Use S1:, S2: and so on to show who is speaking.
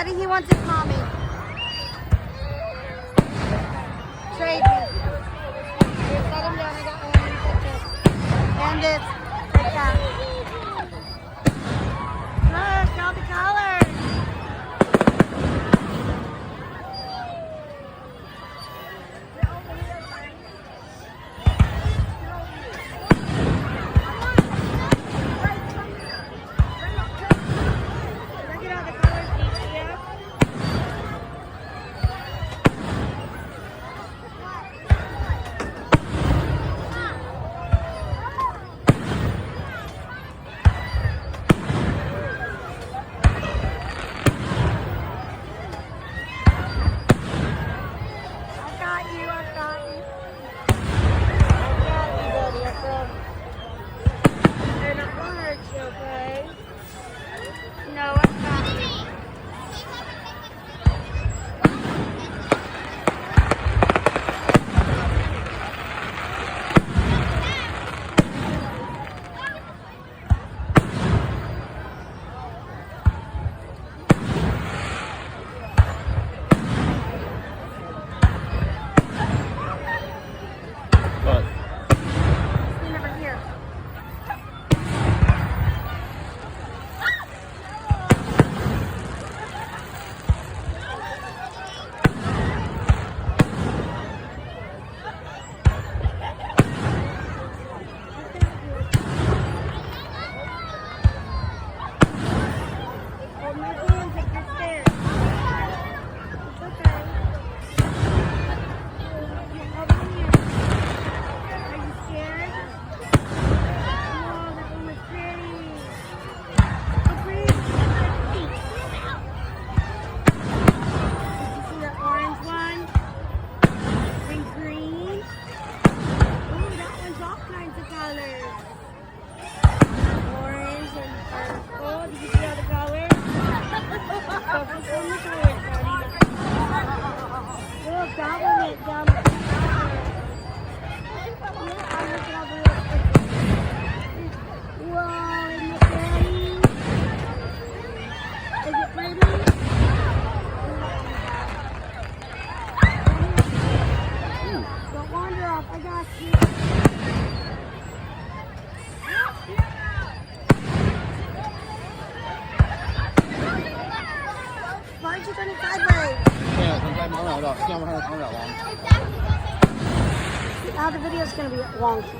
S1: Daddy, he wants his mommy. Trade me. Here, set him down. I got one. Let me put this. And this. Like that. Look, all the colors. Look at all the colors, Lucia. I got you, I got you. I got you, buddy, I promise. They're not gonna hurt you, okay? No, I got you.
S2: What?
S1: Stand over here. Hold my hand, take your stairs. It's okay. Hold my hand. Are you scared? Oh, that one was pretty. Oh, pretty. Did you see the orange one? And green? Oh, that one's all kinds of colors. Orange and purple. Did you see all the colors? Focus on the colors, buddy. Look, that one went down the colors. Look, I look at all the little pictures. Whoa, isn't it pretty? Is it pretty? Don't wander off, I got you. Why aren't you turning sideways?
S2: 现在从在忙扰的，要不然是忙扰王。
S1: Now the video's gonna be wonky.